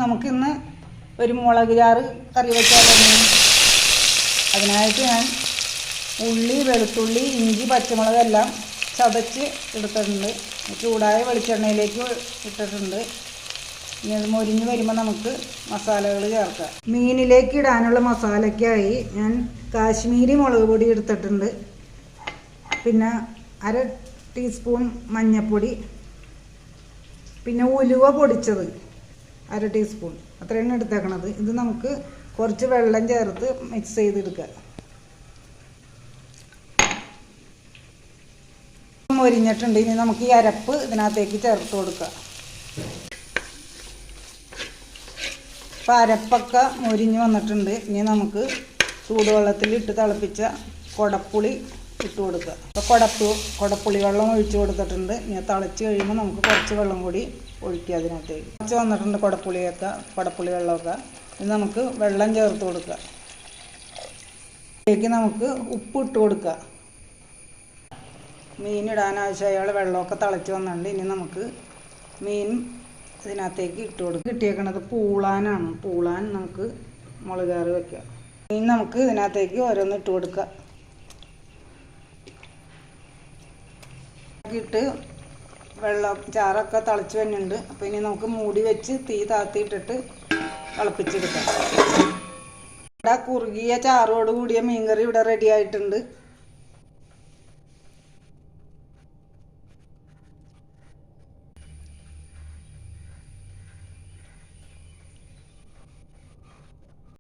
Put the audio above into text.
നമുക്കിന്ന് ഒരു മുളക് ചാറ് കറി വെച്ചാലൊന്നും. അതിനായിട്ട് ഞാൻ ഉള്ളി, വെളുത്തുള്ളി, ഇഞ്ചി, പച്ചമുളക് എല്ലാം ചതച്ച് എടുത്തിട്ടുണ്ട്. ചൂടായ വെളിച്ചെണ്ണയിലേക്ക് ഇട്ടിട്ടുണ്ട്. ഇനി അത് മൊരിഞ്ഞ് വരുമ്പോൾ നമുക്ക് മസാലകൾ ചേർക്കാം. മീനിലേക്ക് ഇടാനുള്ള മസാലയ്ക്കായി ഞാൻ കാശ്മീരി മുളക് പൊടി എടുത്തിട്ടുണ്ട്. പിന്നെ 1/2 ടീസ്പൂൺ മഞ്ഞൾപ്പൊടി, പിന്നെ ഉലുവ പൊടിച്ചത് 1/2 ടീസ്പൂൺ, അത്രയാണ് എടുത്തേക്കണത്. ഇത് നമുക്ക് കുറച്ച് വെള്ളം ചേർത്ത് മിക്സ് ചെയ്തെടുക്കാം. മൊരിഞ്ഞിട്ടുണ്ട്. ഇനി നമുക്ക് ഈ അരപ്പ് ഇതിനകത്തേക്ക് ചേർത്ത് കൊടുക്കാം. അപ്പോൾ അരപ്പൊക്കെ മൊരിഞ്ഞ് വന്നിട്ടുണ്ട്. ഇനി നമുക്ക് ചൂടുവെള്ളത്തിൽ ഇട്ട് തിളപ്പിച്ച കുടപ്പുളി ഇട്ട് കൊടുക്കുക. അപ്പോൾ കുടപ്പുളി വെള്ളം ഒഴിച്ച് കൊടുത്തിട്ടുണ്ട്. ഇനി തിളച്ച് കഴിയുമ്പോൾ നമുക്ക് കുറച്ച് വെള്ളം കൂടി ഒഴിക്കുക അതിനകത്തേക്ക്. കുറച്ച് വന്നിട്ടുണ്ട് കുടപ്പുളി വെള്ളമൊക്കെ. ഇത് നമുക്ക് വെള്ളം ചേർത്ത് കൊടുക്കുക. ഇതിലേക്ക് നമുക്ക് ഉപ്പ് ഇട്ട് കൊടുക്കുക. മീൻ ഇടാൻ ആവശ്യമായുള്ള വെള്ളമൊക്കെ തിളച്ച് വന്നിട്ടുണ്ട്. ഇനി നമുക്ക് മീൻ ഇതിനകത്തേക്ക് ഇട്ട് കൊടുക്കുക. കിട്ടിയേക്കണത് പൂളാനാണ്. പൂളാൻ നമുക്ക് മുളക് കറി വയ്ക്കുക. മീൻ നമുക്ക് ഇതിനകത്തേക്ക് ഓരോന്ന് ഇട്ട് കൊടുക്കുക. ഇട്ട് വെള്ളം ചാറൊക്കെ തിളച്ച് വരുന്നുണ്ട്. അപ്പോൾ ഇനി നമുക്ക് മൂടി വെച്ച് തീ താത്തിയിട്ടിട്ട് തിളപ്പിച്ചെടുക്കാം. ഇവിടെ കുറുകിയ ചാറോട് കൂടിയ മീൻകറി ഇവിടെ റെഡി ആയിട്ടുണ്ട്.